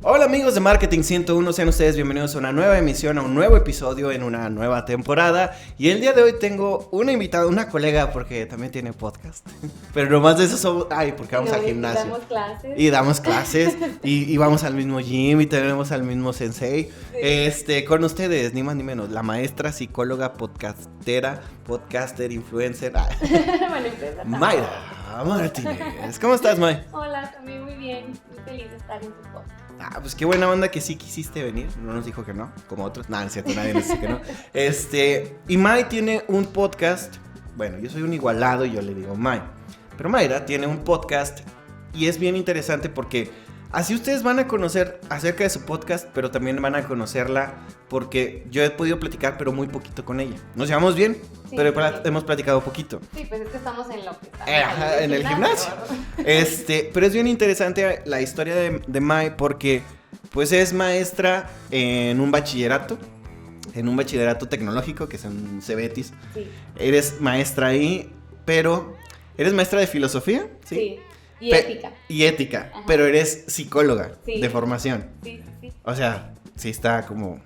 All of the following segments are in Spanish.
Hola amigos de Marketing 101, sean ustedes bienvenidos a una nueva emisión, a un nuevo episodio en una nueva temporada. Y el día de hoy tengo una invitada, una colega, porque también tiene podcast. Pero nomás de eso somos, porque vamos al gimnasio. Damos clases. Y damos clases, y vamos al mismo gym, y tenemos al mismo sensei. Sí. Con ustedes, ni más ni menos, la maestra, psicóloga, podcaster, influencer. Mayra Martínez. ¿Cómo estás, May? Hola, también muy bien, muy feliz de estar en tu podcast. Pues qué buena onda que sí quisiste venir. No nos dijo que no, como otros. No, es cierto, nadie nos dice que no. Y May tiene un podcast. Bueno, yo soy un igualado y yo le digo May. Pero Mayra tiene un podcast y es bien interesante porque así ustedes van a conocer acerca de su podcast, pero también van a conocerla porque yo he podido platicar, pero muy poquito con ella. Nos llevamos bien, sí, pero sí. Hemos platicado poquito. Sí, pues es que estamos en lo que está. En el gimnasio. Pero es bien interesante la historia de May porque pues es maestra en un bachillerato tecnológico que es en Cebetis. Sí. Eres maestra ahí, pero ¿eres maestra de filosofía? Sí. Y ética. Y ética, ajá. Pero eres psicóloga, sí, de formación. Sí. O sea, sí está como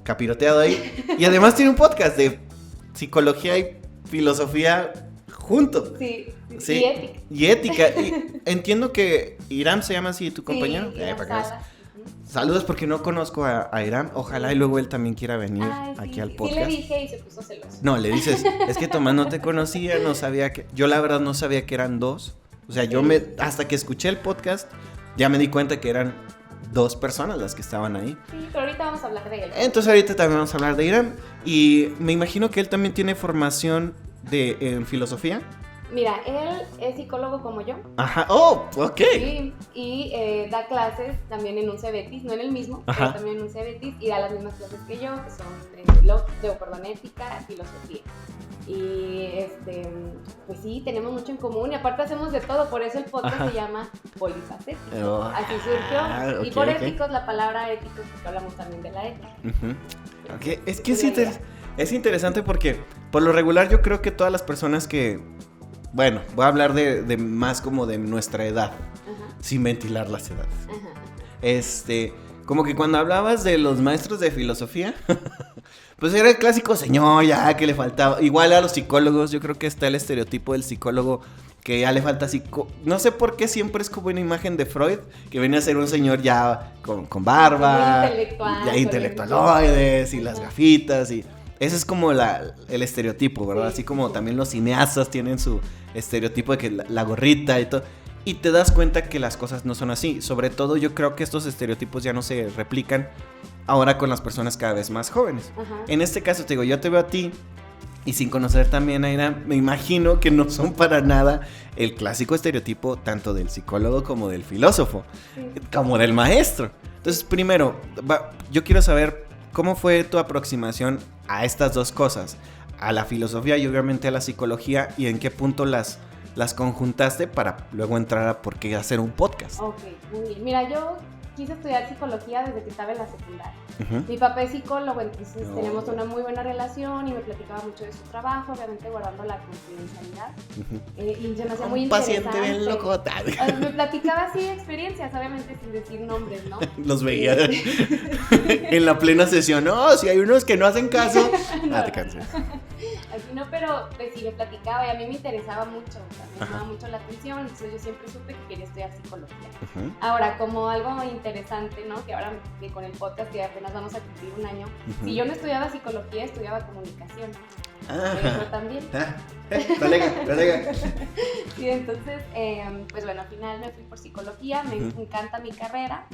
capiroteado ahí. Y además tiene un podcast de psicología y filosofía juntos. Sí. Y ética. Y entiendo que Iram se llama así, tu compañero. Sí, saludos porque no conozco a Iram. Ojalá y luego él también quiera venir aquí al podcast. Sí, le dije y se puso celoso. No, le dices, es que Tomás no te conocía, no sabía que... Yo la verdad no sabía que eran dos. O sea, hasta que escuché el podcast, ya me di cuenta que eran dos personas las que estaban ahí. Sí, pero ahorita vamos a hablar de él. Entonces ahorita también vamos a hablar de Iram. Y me imagino que él también tiene formación en filosofía. Mira, él es psicólogo como yo. Ajá, ok. Sí, y da clases también en un Cebetis, no en el mismo, pero también en un Cebetis, y da las mismas clases que yo, que son ética, filosofía. Y pues sí, tenemos mucho en común y aparte hacemos de todo, por eso el podcast se llama Polifacético. Así surgió. Y por éticos, la palabra éticos, porque hablamos también de la ética. Okay. Es que es interesante porque por lo regular yo creo que todas las personas que... Bueno, voy a hablar de más como de nuestra edad, sin ventilar las edades. Como que cuando hablabas de los maestros de filosofía, pues era el clásico señor ya que le faltaba. Igual a los psicólogos, yo creo que está el estereotipo del psicólogo que ya le falta no sé por qué siempre es como una imagen de Freud, que venía a ser un señor ya con barba, ya intelectualoides y las gafitas y... Ese es como el estereotipo, ¿verdad? Sí, así como también los cineastas tienen su estereotipo de que la gorrita y todo. Y te das cuenta que las cosas no son así. Sobre todo yo creo que estos estereotipos ya no se replican ahora con las personas cada vez más jóvenes. En este caso te digo, yo te veo a ti y sin conocer también a Ira, me imagino que no son para nada el clásico estereotipo tanto del psicólogo como del filósofo, como del maestro. Entonces primero, yo quiero saber... ¿Cómo fue tu aproximación a estas dos cosas? A la filosofía y obviamente a la psicología, y en qué punto las conjuntaste para luego entrar a por qué hacer un podcast. Ok, muy bien. Mira, yo quise estudiar psicología desde que estaba en la secundaria. Mi papá es psicólogo, entonces tenemos una muy buena relación y me platicaba mucho de su trabajo, obviamente guardando la confidencialidad. Y se me hacía muy interesante. Paciente bien locota. Me platicaba así experiencias, obviamente sin decir nombres, ¿no? Los veía en la plena sesión. No, si hay unos que no hacen caso. Te cansé. Así no, pero pues sí me platicaba y a mí me interesaba mucho, o sea, me llamaba mucho la atención, entonces yo siempre supe que quería estudiar psicología. Ahora, como algo interesante, ¿no? Que ahora que con el podcast que apenas vamos a cumplir un año, si yo no estudiaba psicología, estudiaba comunicación. Eso también. Colega. Sí, entonces, pues bueno, al final me fui por psicología, me encanta mi carrera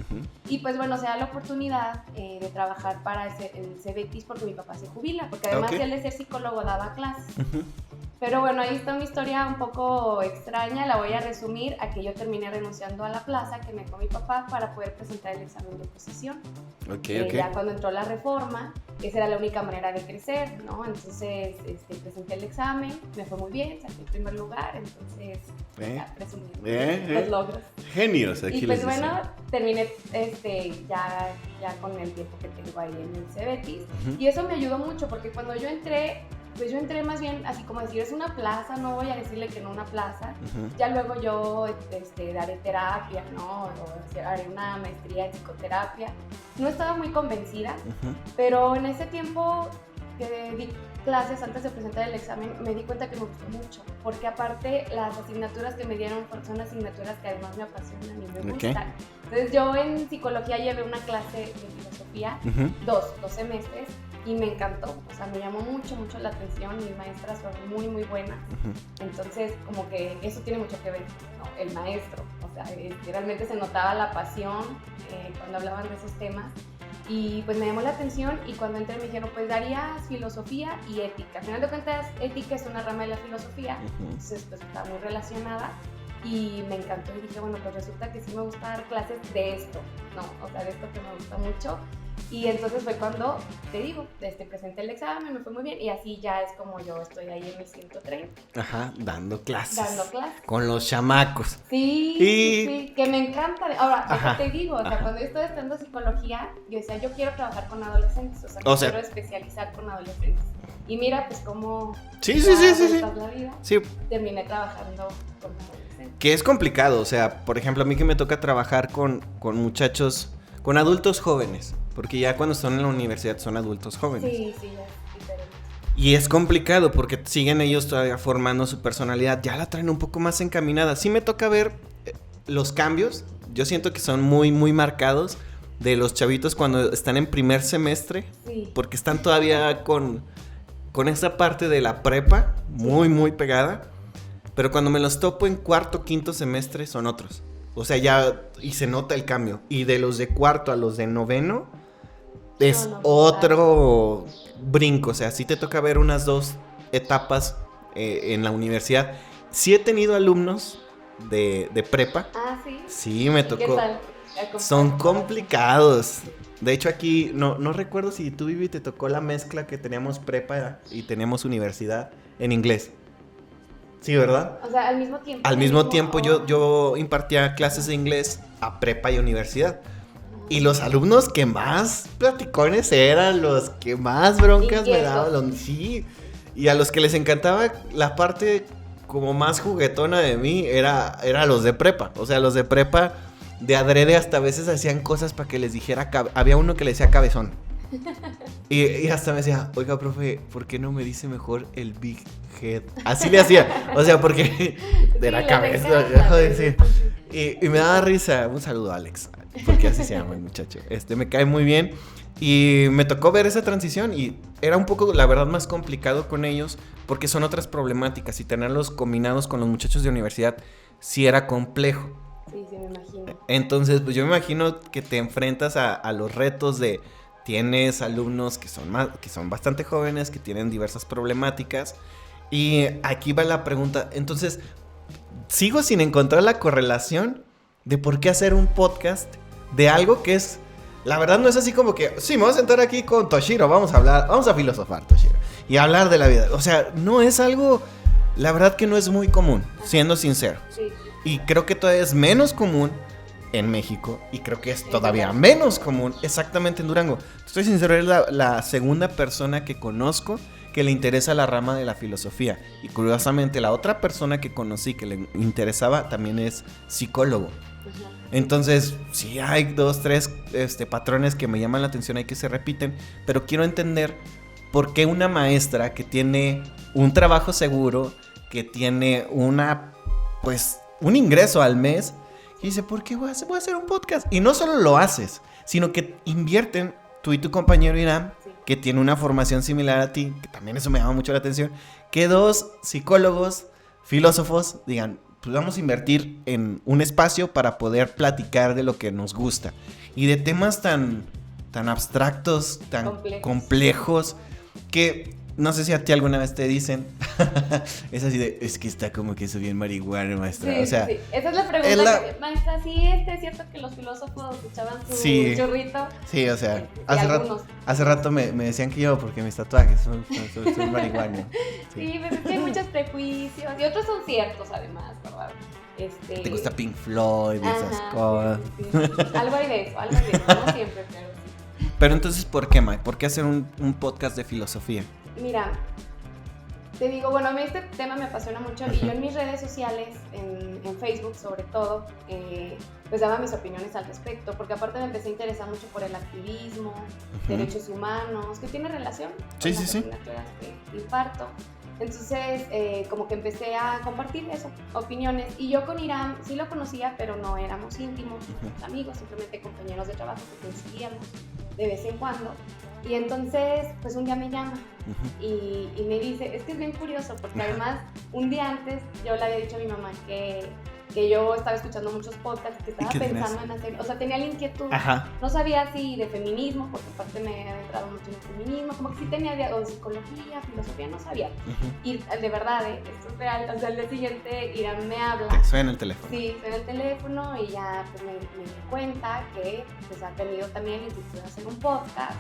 y pues bueno, se da la oportunidad de trabajar para el Cebetis porque mi papá se jubila, porque además él de ser psicólogo daba clases. Pero bueno, ahí está una historia un poco extraña, la voy a resumir a que yo terminé renunciando a la plaza que me dejó mi papá para poder presentar el examen de oposición. Ya cuando entró la reforma, esa era la única manera de crecer, ¿no? Entonces presenté el examen, me fue muy bien, saqué el primer lugar, entonces presumiendo los logros. Genios, aquí y pues bueno, terminé ya con el tiempo que tengo ahí en el Cebetis y eso me ayudó mucho porque cuando yo entré pues yo entré más bien así como decir, es una plaza, no voy a decirle que no una plaza. Ya luego yo daré terapia, ¿no? O haré una maestría en psicoterapia. No estaba muy convencida, pero en ese tiempo que di clases antes de presentar el examen, me di cuenta que me gustó mucho, porque aparte las asignaturas que me dieron son asignaturas que además me apasionan y me gustan. Entonces yo en psicología llevé una clase de filosofía, dos semestres, y me encantó, o sea, me llamó mucho la atención, mis maestras fueron muy buenas, entonces como que eso tiene mucho que ver, ¿no? El maestro, o sea, realmente se notaba la pasión cuando hablaban de esos temas, y pues me llamó la atención, y cuando entré me dijeron, pues darías filosofía y ética. Al final de cuentas, ética es una rama de la filosofía, entonces pues está muy relacionada, y me encantó, y dije, bueno, pues resulta que sí me gusta dar clases de esto, ¿no? O sea, de esto que me gusta mucho. Y entonces fue cuando, te digo, presenté el examen, me fue muy bien, y así ya es como yo estoy ahí en mis 130. Ajá, dando clases. Dando clases. Con los chamacos. Sí, que me encanta. Ahora, te digo, o sea, cuando yo estaba estudiando psicología, yo decía, yo quiero trabajar con adolescentes, o sea, quiero especializar con adolescentes. Y mira, pues cómo sí. la vida, sí. Terminé trabajando con adolescentes. Que es complicado, o sea, por ejemplo, a mí que me toca trabajar con muchachos, con adultos jóvenes, porque ya cuando están en la universidad son adultos jóvenes. Sí, ya es diferente. Y es complicado porque siguen ellos todavía formando su personalidad, ya la traen un poco más encaminada. Sí me toca ver los cambios, yo siento que son muy marcados de los chavitos cuando están en primer semestre, porque están todavía con esa parte de la prepa muy pegada, pero cuando me los topo en cuarto, quinto semestre son otros. O sea, ya, y se nota el cambio. Y de los de cuarto a los de noveno, es otro brinco. O sea, sí te toca ver unas 2 etapas en la universidad. Sí he tenido alumnos de prepa. Ah, sí. Sí, me tocó. ¿Qué tal? Son complicados. De hecho, aquí, no recuerdo si tú, Vivi, te tocó la mezcla que teníamos prepa y teníamos universidad en inglés. Sí, ¿verdad? O sea, al mismo tiempo. Al mismo tiempo yo impartía clases de inglés a prepa y universidad. Y los alumnos que más platicones eran, los que más broncas me daban. Sí. Y a los que les encantaba la parte como más juguetona de mí era los de prepa. O sea, los de prepa de adrede hasta a veces hacían cosas para que les dijera... Había uno que le decía cabezón. Y hasta me decía, oiga, profe, ¿por qué no me dice mejor el big head? Así le hacía, o sea, porque de la cabeza, joder, sí. Y me daba risa. Un saludo a Alex, porque así se llama el muchacho. Me cae muy bien. Y me tocó ver esa transición y era un poco, la verdad, más complicado con ellos porque son otras problemáticas y tenerlos combinados con los muchachos de universidad sí era complejo. Sí, me imagino. Entonces, pues yo me imagino que te enfrentas a los retos de... Tienes alumnos que son bastante jóvenes, que tienen diversas problemáticas. Y aquí va la pregunta. Entonces, sigo sin encontrar la correlación de por qué hacer un podcast de algo que es... La verdad no es así como que... Sí, me voy a sentar aquí con Toshiro, vamos a filosofar, Toshiro. Y hablar de la vida. O sea, no es algo... La verdad que no es muy común, siendo sincero. Sí. Y creo que todavía es menos común en México, y creo que es todavía menos común exactamente en Durango. Estoy sincero, eres la segunda persona que conozco que le interesa la rama de la filosofía, y curiosamente la otra persona que conocí que le interesaba también es psicólogo. Entonces, sí hay 2, 3 patrones que me llaman la atención y que se repiten, pero quiero entender por qué una maestra que tiene un trabajo seguro, que tiene un ingreso al mes, y dice, ¿por qué voy a hacer un podcast? Y no solo lo haces, sino que invierten tú y tu compañero Irán, que tiene una formación similar a ti, que también eso me llama mucho la atención, que 2 psicólogos, filósofos, digan, pues vamos a invertir en un espacio para poder platicar de lo que nos gusta. Y de temas tan abstractos, tan complejos, que... No sé si a ti alguna vez te dicen, es así de, es que está como que eso bien marihuana, maestra. Sí, o sea, sí. Esa es la pregunta. Maestra, sí, es cierto que los filósofos echaban su churrito. Sí, o sea, hace rato me decían que yo, porque mis tatuajes son marihuana. Sí, pero es que hay muchos prejuicios y otros son ciertos además, ¿verdad? ¿Te gusta Pink Floyd y esas cosas? Sí. Algo hay de eso, no siempre, pero sí. Pero entonces, ¿por qué, Mike? ¿Por qué hacer un podcast de filosofía? Mira, te digo, bueno, a mí este tema me apasiona mucho y yo en mis redes sociales, en Facebook sobre todo, pues daba mis opiniones al respecto, porque aparte me empecé a interesar mucho por el activismo, derechos humanos, que tiene relación con las asignaturas que imparto. Entonces, como que empecé a compartir eso, opiniones. Y yo con Iram sí lo conocía, pero no éramos íntimos, amigos, simplemente compañeros de trabajo que coincidíamos de vez en cuando. Y entonces, pues un día me llama y me dice, es que es bien curioso, porque además, un día antes yo le había dicho a mi mamá que yo estaba escuchando muchos podcasts, que estaba pensando en hacer, o sea, tenía la inquietud, no sabía si de feminismo, porque aparte me había entrado mucho en el feminismo, como que sí tenía o de psicología, filosofía, no sabía. Y de verdad, esto es real, o sea, al día siguiente Irán me habla. Suena el teléfono. Sí, suena el teléfono y ya pues me cuenta que pues ha tenido también la inquietud de hacer un podcast.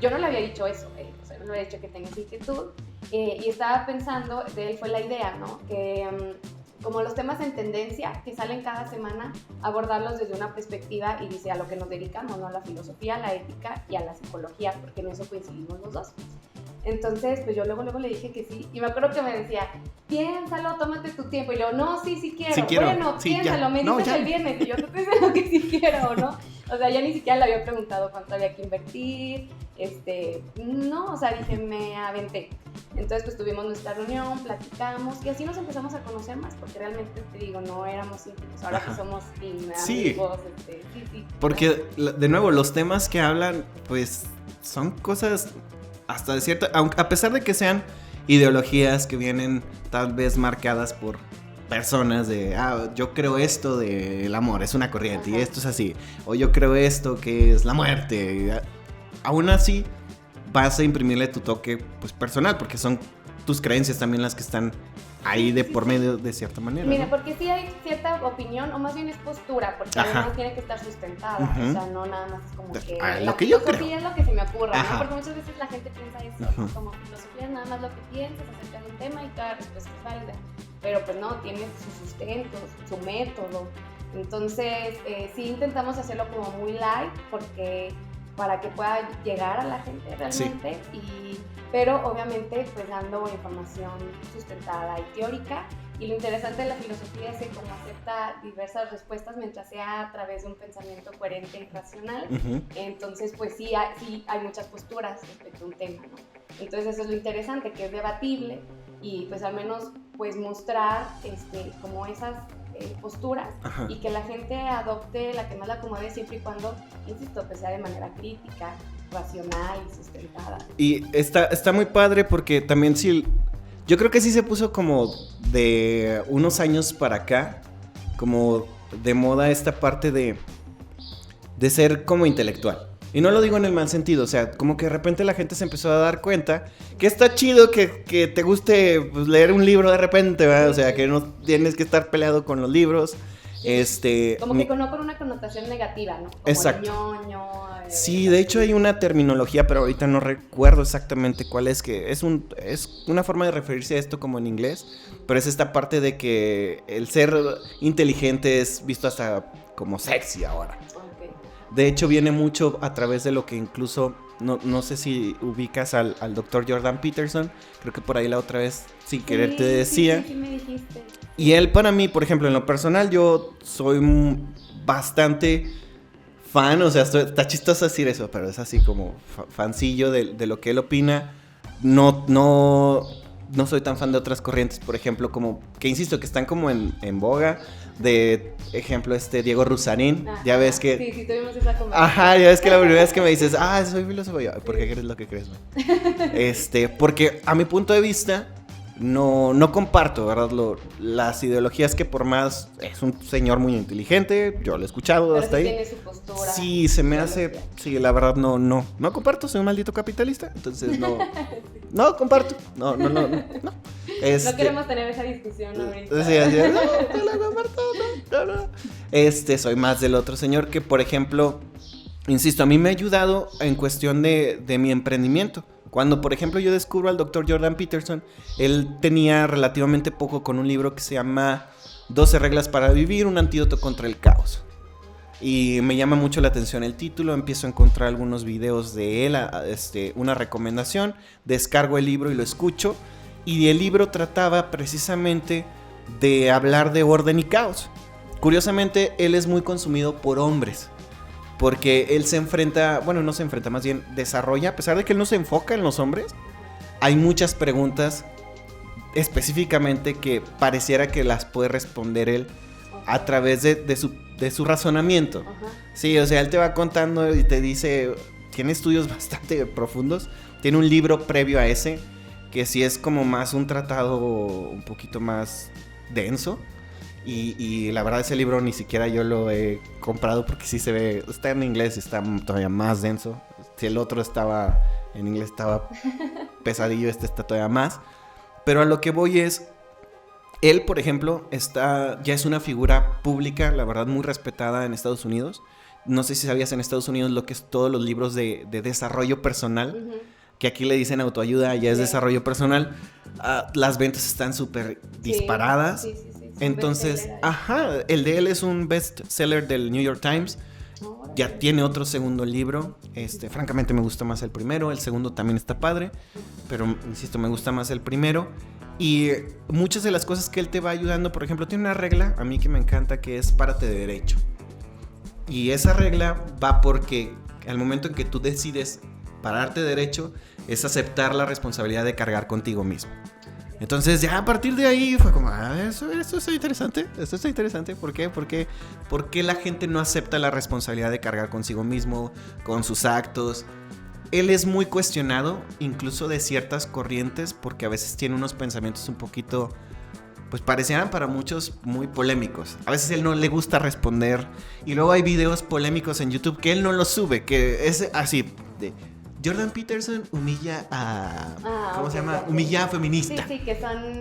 Yo no le había dicho eso, o sea, no le había dicho que tenía esa inquietud, y estaba pensando, de él fue la idea, ¿no? Que como los temas en tendencia que salen cada semana, abordarlos desde una perspectiva y dice a lo que nos dedicamos, ¿no? A la filosofía, a la ética y a la psicología, porque en eso coincidimos los dos. Entonces, pues yo luego le dije que sí, y me acuerdo que me decía, piénsalo, tómate tu tiempo, y yo, no, sí quiero. Bueno, sí, piénsalo, ya. Me dices el viernes, y yo te estoy diciendo que sí quiero, ¿no? O sea, ya ni siquiera le había preguntado cuánto había que invertir, no, o sea, dije, me aventé. Entonces, pues tuvimos nuestra reunión, platicamos, y así nos empezamos a conocer más, porque realmente, te digo, no éramos íntimos, ahora que somos amigos, sí. Porque, de nuevo, los temas que hablan, pues, son cosas hasta de cierta, a pesar de que sean ideologías que vienen tal vez marcadas por personas de, yo creo esto del amor, es una corriente, y esto es así, o yo creo esto que es la muerte, aún así vas a imprimirle tu toque pues personal, porque son tus creencias también las que están ahí de por medio de cierta manera. Mira, ¿no? porque sí hay cierta opinión, o más bien es postura, porque además tiene que estar sustentada, o sea, no nada más es como que lo que yo creo. Es lo que se me ocurra, ¿no? Porque muchas veces la gente piensa eso, ¿no? Como filosofía es nada más lo que piensas acerca de un tema y cada respuesta es válida, pero pues no, tiene su sustento, su método. Entonces, sí intentamos hacerlo como muy light, porque para que pueda llegar a la gente realmente, pero obviamente pues dando información sustentada y teórica. Y lo interesante de la filosofía es que como acepta diversas respuestas mientras sea a través de un pensamiento coherente y racional, entonces pues sí hay muchas posturas respecto a un tema, ¿no? Entonces eso es lo interesante, que es debatible y pues al menos pues mostrar como esas posturas y que la gente adopte la que más la acomode siempre y cuando, insisto, pues sea de manera crítica, racional y sustentada. Y está muy padre porque también sí, yo creo que sí se puso como de unos años para acá, como de moda esta parte de ser como intelectual. Y no lo digo en el mal sentido, o sea, como que de repente la gente se empezó a dar cuenta que está chido que te guste pues, leer un libro de repente, ¿verdad? O sea, que no tienes que estar peleado con los libros. Como que no con una connotación negativa, ¿no? Como exacto. El ñoño. Sí, de hecho hay una terminología, pero ahorita no recuerdo exactamente cuál es, que es una forma de referirse a esto como en inglés, pero es esta parte de que el ser inteligente es visto hasta como sexy ahora. De hecho, viene mucho a través de lo que incluso, no sé si ubicas al Dr. Jordan Peterson, creo que por ahí la otra vez, sin querer te decía. Sí, me dijiste. Y él para mí, por ejemplo, en lo personal, yo soy bastante fan, o sea, está chistoso decir eso, pero es así como fancillo de lo que él opina. No soy tan fan de otras corrientes, por ejemplo, como que insisto, que están como en boga. De ejemplo, Diego Rusarín. Ya ves que. Sí, tuvimos esa conversación. Ajá, ya ves que la primera vez que me dices, soy filósofo, yo, ¿por qué crees lo que crees, man? Porque a mi punto de vista, no comparto, ¿verdad? Las ideologías que por más es un señor muy inteligente, yo lo he escuchado pero hasta ahí. Tiene su postura. Sí, se me hace, sí, la verdad no comparto, soy un maldito capitalista, entonces no comparto, no. No queremos tener esa discusión ahorita. Sí, así, no la comparto, no. Soy más del otro señor que, por ejemplo, insisto, a mí me ha ayudado en cuestión de mi emprendimiento. Cuando, por ejemplo, yo descubro al Dr. Jordan Peterson, él tenía relativamente poco con un libro que se llama 12 reglas para vivir, un antídoto contra el caos. Y me llama mucho la atención el título, empiezo a encontrar algunos videos de él, una recomendación, descargo el libro y lo escucho. y el libro trataba precisamente de hablar de orden y caos. Curiosamente, él es muy consumido por hombres, porque él se enfrenta, bueno, no se enfrenta, más bien desarrolla, a pesar de que él no se enfoca en los hombres, hay muchas preguntas específicamente que pareciera que las puede responder él a través de su razonamiento. Sí, o sea, él te va contando y te dice, tiene estudios bastante profundos, tiene un libro previo a ese, que sí es como más un tratado un poquito más denso. Y la verdad ese libro ni siquiera yo lo he comprado porque sí se ve, está en inglés y está todavía más denso. Si el otro estaba en inglés estaba pesadillo, este está todavía más. Pero a lo que voy es, él por ejemplo ya es una figura pública, la verdad muy respetada en Estados Unidos. No sé si sabías en Estados Unidos lo que es todos los libros de desarrollo personal, que aquí le dicen autoayuda, ya es desarrollo personal. Las ventas están súper disparadas. Sí. Entonces, el de él es un bestseller del New York Times. Ya tiene otro segundo libro. Francamente me gusta más el primero. El segundo también está padre, pero insisto, me gusta más el primero. Y muchas de las cosas que él te va ayudando, por ejemplo, tiene una regla a mí que me encanta, que es párate de derecho. Y esa regla va porque al momento en que tú decides pararte de derecho, es aceptar la responsabilidad de cargar contigo mismo. Entonces ya a partir de ahí fue como, eso está interesante, ¿por qué? ¿Por qué la gente no acepta la responsabilidad de cargar consigo mismo, con sus actos? Él es muy cuestionado, incluso de ciertas corrientes, porque a veces tiene unos pensamientos un poquito, pues parecieran para muchos muy polémicos. A veces él no le gusta responder, y luego hay videos polémicos en YouTube que él no los sube, que es así de... Jordan Peterson humilla a... ¿Cómo se llama? Humilla a feminista. Sí, que son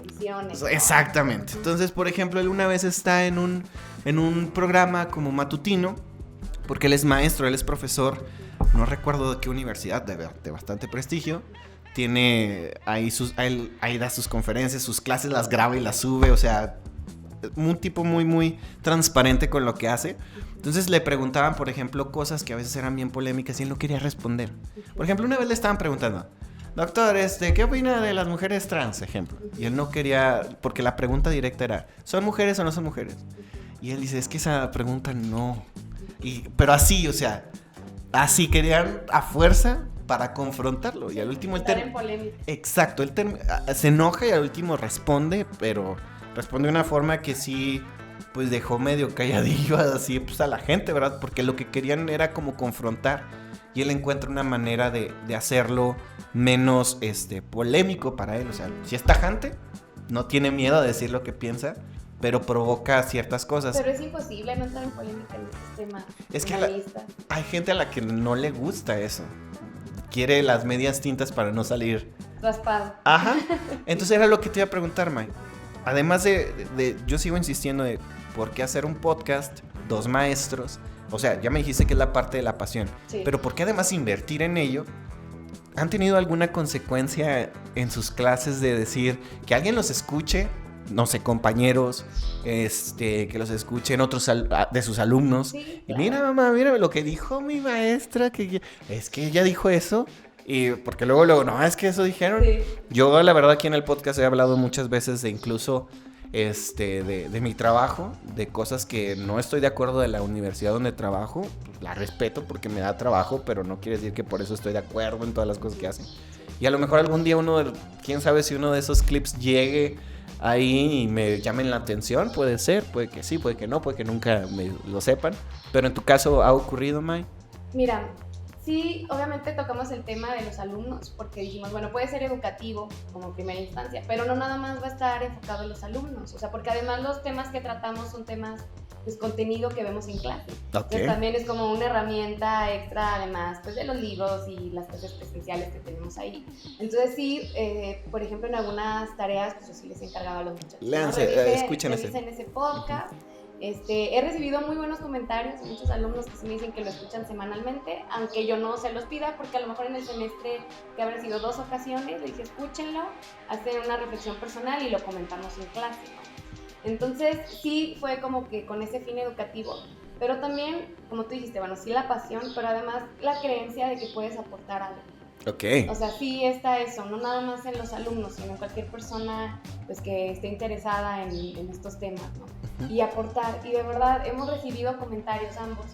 visiones, ¿no? Exactamente. Entonces, por ejemplo, él una vez está en un programa como matutino, porque él es maestro, él es profesor, no recuerdo de qué universidad, de bastante prestigio. Tiene ahí da sus conferencias, sus clases las graba y las sube, o sea, un tipo muy, muy transparente con lo que hace. Entonces le preguntaban, por ejemplo, cosas que a veces eran bien polémicas y él no quería responder. Por ejemplo, una vez le estaban preguntando, doctor, ¿qué opina de las mujeres trans, ejemplo? Y él no quería, porque la pregunta directa era, ¿son mujeres o no son mujeres? Y él dice, es que esa pregunta no. Pero así, o sea, así querían a fuerza para confrontarlo. Y al último estar en polémica. Exacto, él se enoja y al último responde, pero responde de una forma que sí, pues dejó medio calladillo así pues a la gente, ¿verdad? Porque lo que querían era como confrontar, y él encuentra una manera de hacerlo menos polémico para él. O sea, si es tajante, no tiene miedo a decir lo que piensa, pero provoca ciertas cosas. Pero es imposible no estar en polémica en este tema. Es que hay gente a la que no le gusta eso. Quiere las medias tintas para no salir raspado. Ajá. Entonces era lo que te iba a preguntar, Mike. Además yo sigo insistiendo de por qué hacer un podcast, 2 maestros. O sea, ya me dijiste que es la parte de la pasión. Sí. Pero ¿por qué además invertir en ello? ¿Han tenido alguna consecuencia en sus clases de decir que alguien los escuche? No sé, compañeros, que los escuchen otros de sus alumnos. Sí, claro. Y mira, mamá, mira lo que dijo mi maestra, es que ella dijo eso. Y porque luego, no, es que eso dijeron. Sí. Yo, la verdad, aquí en el podcast he hablado muchas veces de incluso de mi trabajo, de cosas que no estoy de acuerdo de la universidad donde trabajo. La respeto porque me da trabajo, pero no quiere decir que por eso estoy de acuerdo en todas las cosas que hacen. Y a lo mejor algún día quién sabe si uno de esos clips llegue ahí y me llamen la atención. Puede ser, puede que sí, puede que no, puede que nunca me lo sepan. Pero en tu caso, ¿ha ocurrido, Mai? Mira, sí, obviamente tocamos el tema de los alumnos, porque dijimos, bueno, puede ser educativo como primera instancia, pero no nada más va a estar enfocado en los alumnos, o sea, porque además los temas que tratamos son temas, pues, contenido que vemos en clase. Okay. Entonces también es como una herramienta extra, además, pues, de los libros y las clases presenciales que tenemos ahí. Entonces sí, por ejemplo, en algunas tareas, pues yo sí les encargaba a los muchachos. Léanse, escuchen ese podcast. He recibido muy buenos comentarios, muchos alumnos que sí me dicen que lo escuchan semanalmente, aunque yo no se los pida, porque a lo mejor en el semestre, que habrá sido 2 ocasiones, le dije escúchenlo, hacen una reflexión personal y lo comentamos en clase, ¿no? Entonces sí fue como que con ese fin educativo, pero también, como tú dijiste, bueno, sí la pasión, pero además la creencia de que puedes aportar algo. Ok. O sea, sí está eso, no nada más en los alumnos, sino en cualquier persona pues, que esté interesada en estos temas, ¿no? Y aportar. Y de verdad, hemos recibido comentarios ambos.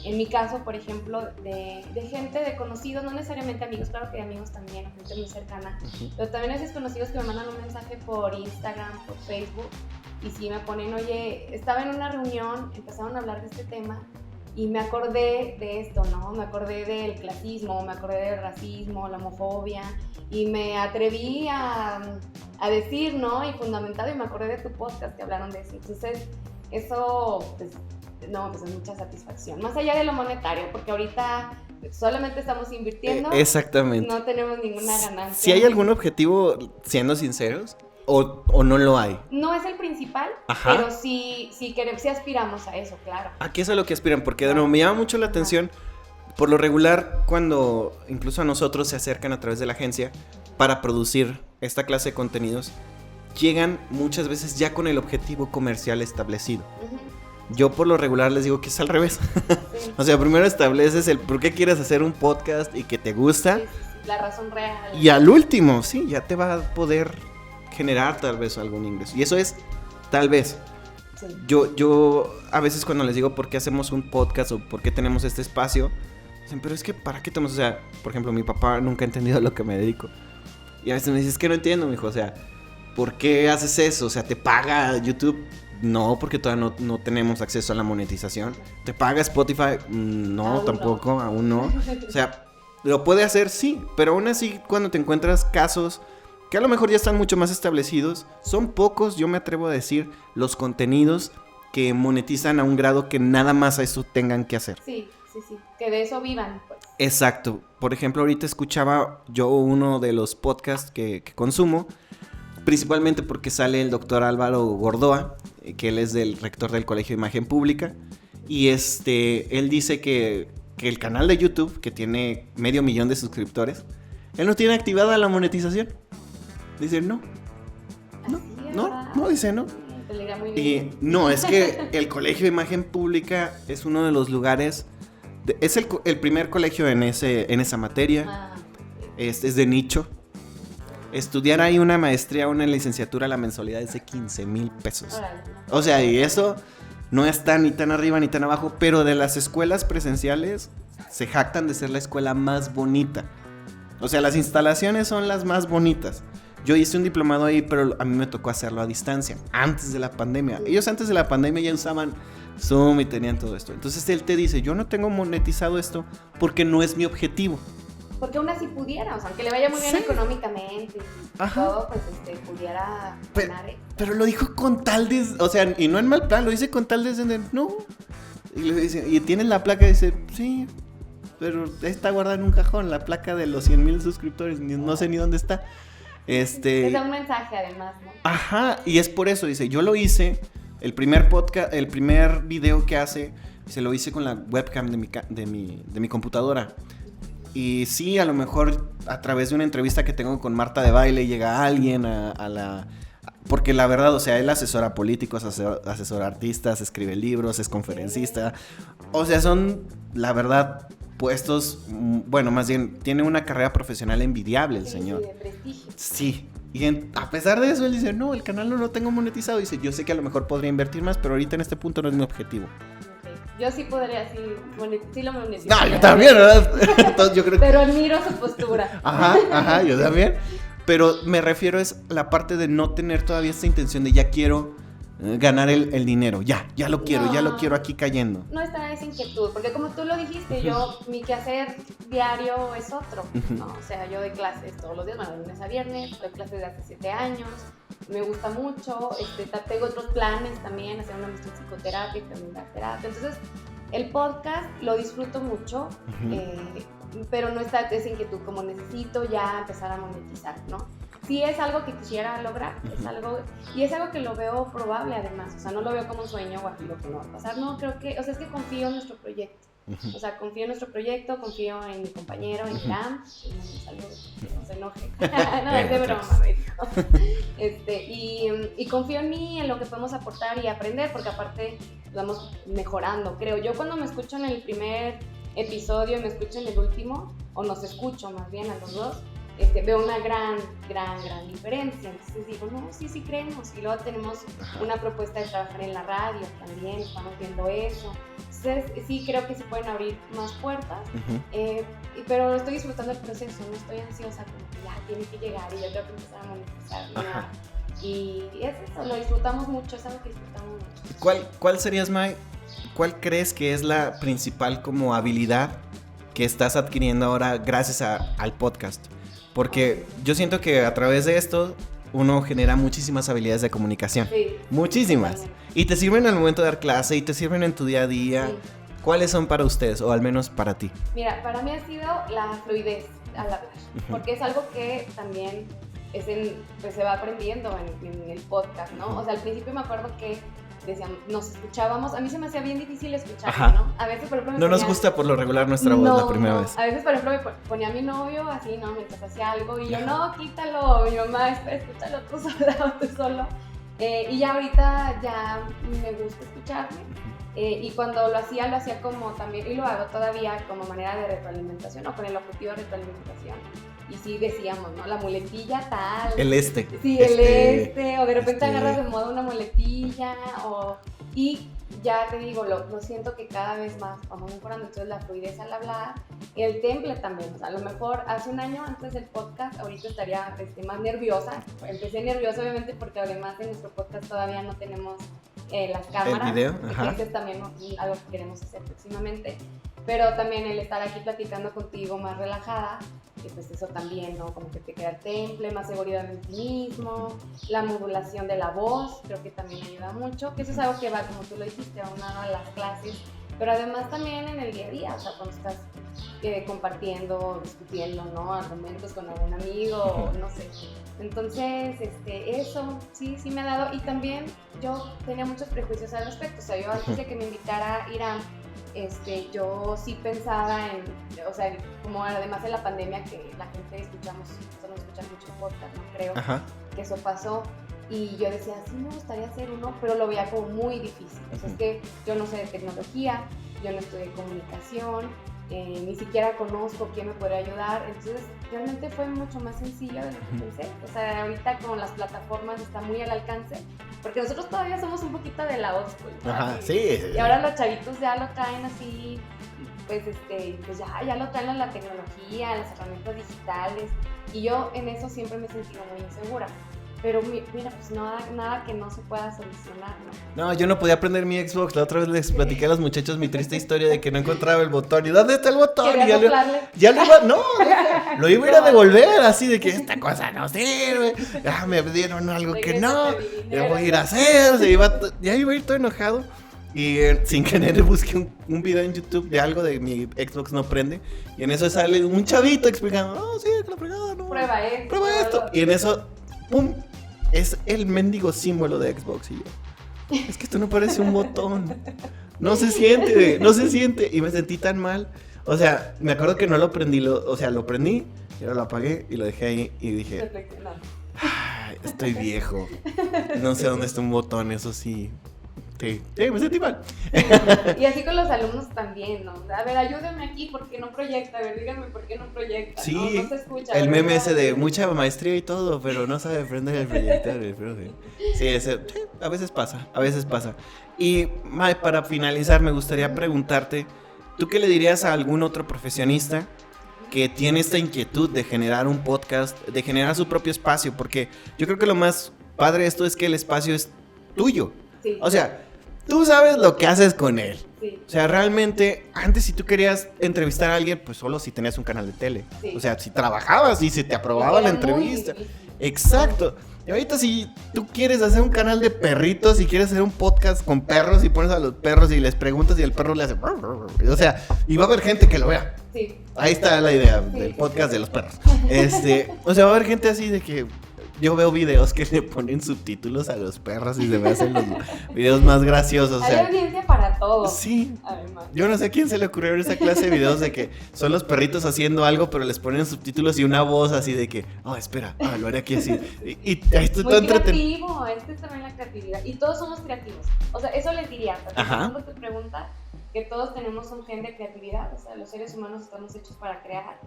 En mi caso, por ejemplo, de gente, de conocidos, no necesariamente amigos, claro que de amigos también, o gente muy cercana, pero también esos conocidos que me mandan un mensaje por Instagram, por Facebook, y sí me ponen, oye, estaba en una reunión, empezaron a hablar de este tema, y me acordé de esto, ¿no? Me acordé del clasismo, me acordé del racismo, la homofobia, y me atreví a decir, ¿no? Y fundamentado, y me acordé de tu podcast que hablaron de eso. Entonces, eso, pues, no, pues es mucha satisfacción. Más allá de lo monetario, porque ahorita solamente estamos invirtiendo. Exactamente. No tenemos ninguna ganancia. ¿Si hay algún objetivo, siendo sinceros, o no lo hay? No es el principal, Ajá. pero sí aspiramos a eso, claro. ¿A qué es a lo que aspiran? Porque de nuevo me llama mucho la atención. Por lo regular, cuando incluso a nosotros se acercan a través de la agencia para producir esta clase de contenidos, llegan muchas veces ya con el objetivo comercial establecido. Yo por lo regular les digo que es al revés. Sí. O sea, primero estableces el por qué quieres hacer un podcast y que te gusta. Sí, la razón real. Y al último, sí, ya te va a poder generar tal vez algún ingreso. Y eso es tal vez. Sí. Yo a veces cuando les digo por qué hacemos un podcast o por qué tenemos este espacio, dicen, pero es que ¿para qué tenemos? O sea, por ejemplo, mi papá nunca ha entendido a lo que me dedico. Y a veces me dice, es que no entiendo, mijo, o sea, ¿por qué haces eso? O sea, ¿te paga YouTube? No, porque todavía no tenemos acceso a la monetización. ¿Te paga Spotify? No, aún tampoco, no. Aún no. O sea, lo puede hacer, sí, pero aún así cuando te encuentras casos que a lo mejor ya están mucho más establecidos, son pocos, yo me atrevo a decir, los contenidos que monetizan a un grado que nada más a eso tengan que hacer. Sí, que de eso vivan, pues. Exacto. Por ejemplo, ahorita escuchaba yo uno de los podcasts que consumo, principalmente porque sale el doctor Álvaro Gordoa, que él es del rector del Colegio de Imagen Pública, y él dice que el canal de YouTube, que tiene 500,000 de suscriptores, él no tiene activada la monetización. Dice, no, dice no. Y no, es que el Colegio de Imagen Pública es uno de los lugares, es el primer colegio en esa materia, es de nicho. Estudiar ahí una maestría o una licenciatura, la mensualidad es de 15,000 pesos. O sea, y eso no está ni tan arriba ni tan abajo, pero de las escuelas presenciales se jactan de ser la escuela más bonita. O sea, las instalaciones son las más bonitas. Yo hice un diplomado ahí, pero a mí me tocó hacerlo a distancia, antes de la pandemia. Ellos antes de la pandemia ya usaban Zoom y tenían todo esto. Entonces él te dice, yo no tengo monetizado esto porque no es mi objetivo. Porque aún así pudiera, o sea, aunque le vaya muy bien económicamente y todo, pues pudiera ganar. Pero lo dijo con tal de, o sea, y no en mal plan, lo dice con tal de, no. Y le dice, y tienen la placa y dice, sí, pero está guardada en un cajón, la placa de los 100,000 suscriptores, no sé ni dónde está. Es un mensaje además, ¿no? Ajá, y es por eso, dice, yo lo hice, el primer podcast, el primer video que hace, se lo hice con la webcam de mi computadora. Y sí, a lo mejor a través de una entrevista que tengo con Marta de Baile llega alguien porque la verdad, o sea, él asesora políticos, asesora artistas, escribe libros, es conferencista. O sea, son, la verdad, puestos, bueno, más bien, tiene una carrera profesional envidiable el señor. Sí, de prestigio. Sí, y a pesar de eso, él dice, no, el canal no lo tengo monetizado. Dice, yo sé que a lo mejor podría invertir más, pero ahorita en este punto no es mi objetivo. Yo sí podría, sí lo monetizo. No, yo también, ¿verdad? Entonces, yo creo pero admiro su postura. Ajá, yo también. Pero me refiero es la parte de no tener todavía esta intención de ya quiero ganar el dinero. Ya lo quiero aquí cayendo. No está esa inquietud, porque como tú lo dijiste, mi quehacer diario es otro, ¿no? O sea, yo doy clases todos los días, de lunes a viernes, doy clases de hace 7 años. Me gusta mucho, tengo otros planes también, hacer una maestría en psicoterapia y también dar terapia. Entonces, el podcast lo disfruto mucho, pero no está esa inquietud como necesito ya empezar a monetizar, ¿no? Sí es algo que quisiera lograr, es algo que lo veo probable además, o sea, no lo veo como un sueño o aquí lo que no va a pasar, no, creo que, o sea, es que confío en nuestro proyecto. O sea, confío en nuestro proyecto, confío en mi compañero, en Ram, que no se enoje, no, es de broma, y confío en mí, en lo que podemos aportar y aprender, porque aparte vamos mejorando, creo. Yo cuando me escucho en el primer episodio y me escucho en el último, o nos escucho más bien a los dos, veo una gran diferencia. Entonces digo, no, sí creemos. Y luego tenemos una propuesta de trabajar en la radio también, estamos viendo eso. Entonces sí creo que se pueden abrir más puertas, pero estoy disfrutando el proceso, no estoy ansiosa como que ya tiene que llegar y yo tengo que empezar a monetizar. Y es eso, lo disfrutamos mucho, es algo que disfrutamos mucho. ¿Cuál serías, May? ¿Cuál crees que es la principal como habilidad que estás adquiriendo ahora gracias al podcast? Porque yo siento que a través de esto uno genera muchísimas habilidades de comunicación. Sí. Muchísimas. Totalmente. Y te sirven al momento de dar clase y te sirven en tu día a día. Sí. ¿Cuáles son para ustedes o al menos para ti? Mira, para mí ha sido la fluidez al hablar. Porque es algo que también pues se va aprendiendo en el podcast, ¿no? O sea, al principio me acuerdo que decíamos, nos escuchábamos, a mí se me hacía bien difícil escucharme, ¿no? A veces, por ejemplo, nos gusta por lo regular nuestra voz la primera vez. A veces, por ejemplo, me ponía a mi novio así, ¿no? Mientras hacía algo y yo, no, quítalo, mi mamá, escúchalo tú solo. Y ya ahorita ya me gusta escucharme. Y cuando lo hacía como también, y lo hago todavía como manera de retroalimentación, o con el objetivo de retroalimentación. Y sí decíamos, ¿no? La muletilla tal. Sí, o de repente agarras de moda una muletilla, y ya te digo, lo siento que cada vez más vamos mejorando, entonces la fluidez al hablar, y el temple también, o sea, a lo mejor hace un año antes del podcast, ahorita estaría más nerviosa, empecé nerviosa obviamente porque además en nuestro podcast todavía no tenemos las cámaras. El video, que es también algo que queremos hacer próximamente, pero también el estar aquí platicando contigo más relajada, pues eso también, ¿no? Como que te queda el temple, más seguridad en ti mismo, la modulación de la voz, creo que también ayuda mucho, que eso es algo que va, como tú lo dijiste, aunado a las clases, pero además también en el día a día, o sea, cuando estás compartiendo, discutiendo, ¿no? Argumentos con algún amigo, no sé. Entonces, eso sí me ha dado, y también yo tenía muchos prejuicios al respecto, o sea, yo antes de que me invitara Irán, yo sí pensaba o sea, como además de la pandemia que la gente escucha mucho podcast, no creo que eso pasó, y yo decía, sí me gustaría hacer uno, pero lo veía como muy difícil, o sea, es que yo no sé de tecnología, yo no estudié comunicación, ni siquiera conozco quién me podría ayudar, entonces realmente fue mucho más sencillo de lo que pensé, o sea, ahorita con las plataformas está muy al alcance, porque nosotros todavía somos un poquito de la old school, sí. Y ahora los chavitos ya lo traen así, pues ya lo traen la tecnología, las herramientas digitales, y yo en eso siempre me he sentido muy insegura. Pero mira, pues nada que no se pueda solucionar, ¿no? No, yo no podía prender mi Xbox. La otra vez les platiqué a los muchachos mi triste historia de que no encontraba el botón. ¿Y dónde está el botón? Y ya lo iba, lo iba a ir a devolver, así de que esta cosa no sirve. Ya me dieron algo que no. Ya voy a ir a hacer. Ya iba a ir todo enojado. Y sin querer busqué un video en YouTube de algo de mi Xbox no prende. Y en eso sale un chavito explicando, sí, que la fregada, no. Prueba esto. Y en eso, ¡pum! Es el mendigo símbolo de Xbox. Y yo, es que esto no parece un botón. No se siente. Y me sentí tan mal. O sea, me acuerdo que no lo prendí. Lo prendí, y ahora lo apagué y lo dejé ahí. Y dije, estoy viejo. No sé dónde está un botón, eso sí. Sí, me sentí mal. Y así con los alumnos también, ¿no? A ver, ayúdenme aquí, ¿por qué no proyecta? A ver, díganme por qué no proyecta. Sí, no se escucha. El meme ese de mucha maestría y todo, pero no sabe prender el proyector. Sí, a veces pasa. Y, Mae, para finalizar, me gustaría preguntarte, ¿tú qué le dirías a algún otro profesionista que tiene esta inquietud de generar un podcast, de generar su propio espacio? Porque yo creo que lo más padre de esto es que el espacio es tuyo. Sí. O sea, tú sabes lo que haces con él. Sí. O sea, realmente, antes si tú querías entrevistar a alguien, pues solo si tenías un canal de tele. Sí. O sea, si trabajabas y se te aprobaba la entrevista. Exacto. Y ahorita si tú quieres hacer un canal de perritos y quieres hacer un podcast con perros y pones a los perros y les preguntas y el perro le hace... O sea, y va a haber gente que lo vea. Sí. Ahí está la idea del podcast de los perros. O sea, va a haber gente así de que... Yo veo videos que le ponen subtítulos a los perros y se me hacen los videos más graciosos. Hay audiencia para todo. Sí. Además. Yo no sé a quién se le ocurrió ver esa clase de videos de que son los perritos haciendo algo, pero les ponen subtítulos y una voz así de que, espera, lo haré aquí así. Y ahí está todo entretenido. Es también la creatividad. Y todos somos creativos. O sea, eso les diría, contestando tu pregunta, que todos tenemos un gen de creatividad, o sea, los seres humanos estamos hechos para crear.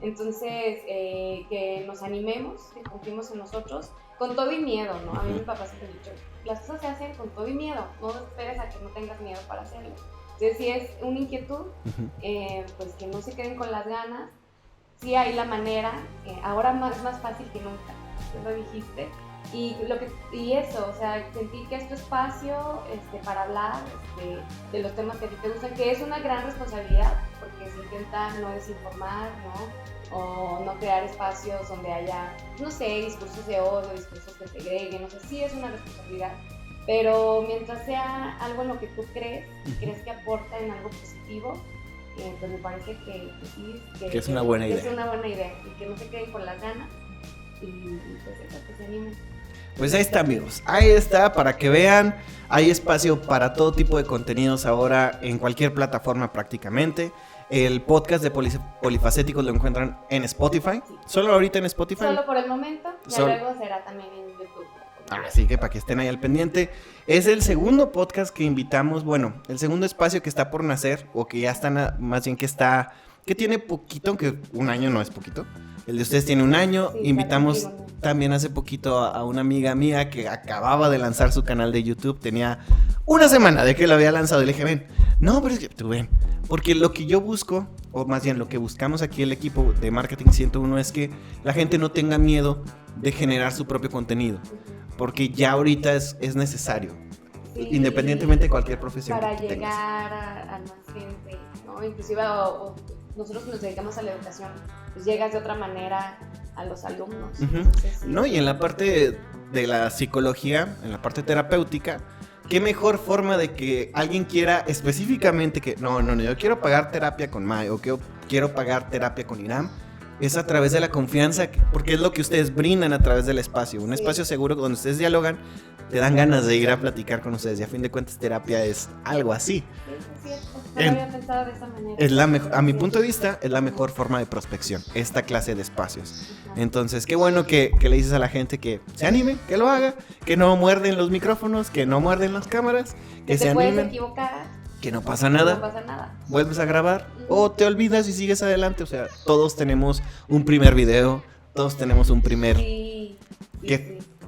Entonces, que nos animemos, que confiemos en nosotros, con todo y miedo, ¿no? A mí mi papá siempre ha dicho, las cosas se hacen con todo y miedo, no esperes a que no tengas miedo para hacerlo. Entonces, si es una inquietud, pues que no se queden con las ganas. Sí hay la manera, ahora es más fácil que nunca, tú lo dijiste. Y eso, o sea, sentir que es tu espacio para hablar de los temas que a ti te gustan, que es una gran responsabilidad, porque se intenta no desinformar, ¿no? O no crear espacios donde haya, no sé, discursos de odio, discursos que segreguen, o sea, sí es una responsabilidad, pero mientras sea algo en lo que tú crees y crees que aporta en algo positivo, pues me parece que sí, que es una buena idea. Es una buena idea, y que no se queden con las ganas, y pues eso, que se animen. Pues ahí está, amigos, ahí está, para que vean, hay espacio para todo tipo de contenidos ahora en cualquier plataforma prácticamente. El podcast de Polifacéticos lo encuentran en Spotify. Sí. ¿Solo ahorita en Spotify? Solo por el momento, ya luego será también en YouTube. Así que para que estén ahí al pendiente. Es el segundo podcast que invitamos, bueno, el segundo espacio que está por nacer, o que ya está, más bien que tiene poquito, aunque un año no es poquito. El de ustedes tiene un año. Sí, invitamos también hace poquito a una amiga mía que acababa de lanzar su canal de YouTube. Tenía una semana de que lo había lanzado y le dije, ven, no, pero es que tú ven. Porque lo que yo busco, o más bien lo que buscamos aquí el equipo de Marketing 101 es que la gente no tenga miedo de generar su propio contenido. Porque ya ahorita es necesario, sí, independientemente de cualquier profesión para que llegar a más gente, ¿no? Inclusive nosotros que nos dedicamos a la educación, pues llegas de otra manera a los alumnos. Entonces, sí. No, y en la parte de la psicología, en la parte terapéutica, qué mejor forma de que alguien quiera específicamente que, no, yo quiero pagar terapia con May, o que quiero pagar terapia con Iram, es a través de la confianza, porque es lo que ustedes brindan a través del espacio. Un espacio seguro donde ustedes dialogan, te dan ganas de ir a platicar con ustedes. Y a fin de cuentas, terapia es algo así. Sí, es cierto. No había pensado de esa manera. A mi punto de vista, es la mejor forma de prospección, esta clase de espacios. Entonces, qué bueno que le dices a la gente que se anime, que lo haga, que no muerden los micrófonos, que no muerden las cámaras, que se animen. Puedes equivocar. Que no pasa nada. No pasa nada. Vuelves a grabar o te olvidas y sigues adelante. O sea, todos tenemos un primer video, todos tenemos un primer... Sí.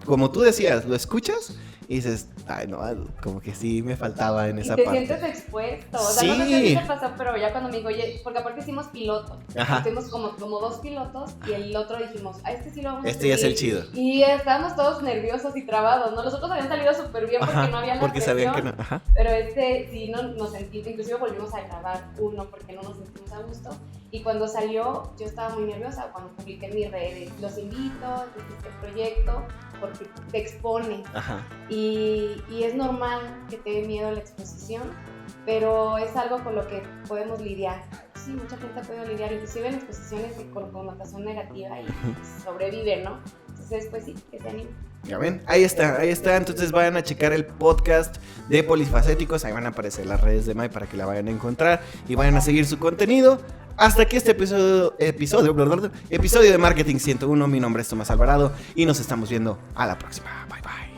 Como tú decías, lo escuchas y dices, ay, no, como que sí me faltaba en esa parte. Y te sientes expuesto. O sea, no sé qué te pasó, pero ya cuando me dijo, oye, porque aparte hicimos piloto. Hicimos como 2 pilotos y el otro dijimos, este sí lo vamos a hacer. Este ya es el chido. Y estábamos todos nerviosos y trabados, ¿no? Los otros habían salido súper bien porque no había la porque presión, sabían que no. Pero sí no nos sentimos, inclusive volvimos a grabar uno porque no nos sentimos a gusto. Y cuando salió, yo estaba muy nerviosa cuando publiqué en mis redes. Los invito a este proyecto porque te expone. Y es normal que te dé miedo la exposición, pero es algo con lo que podemos lidiar. Sí, mucha gente puede lidiar, inclusive en exposiciones con connotación negativa y sobreviven, ¿no? Entonces, pues sí, que se animen. Ya ven, ahí está. Entonces vayan a checar el podcast de Polifacéticos. Ahí van a aparecer las redes de May para que la vayan a encontrar y vayan a seguir su contenido. Hasta aquí este episodio de Marketing 101. Mi nombre es Tomás Alvarado y nos estamos viendo a la próxima. Bye, bye.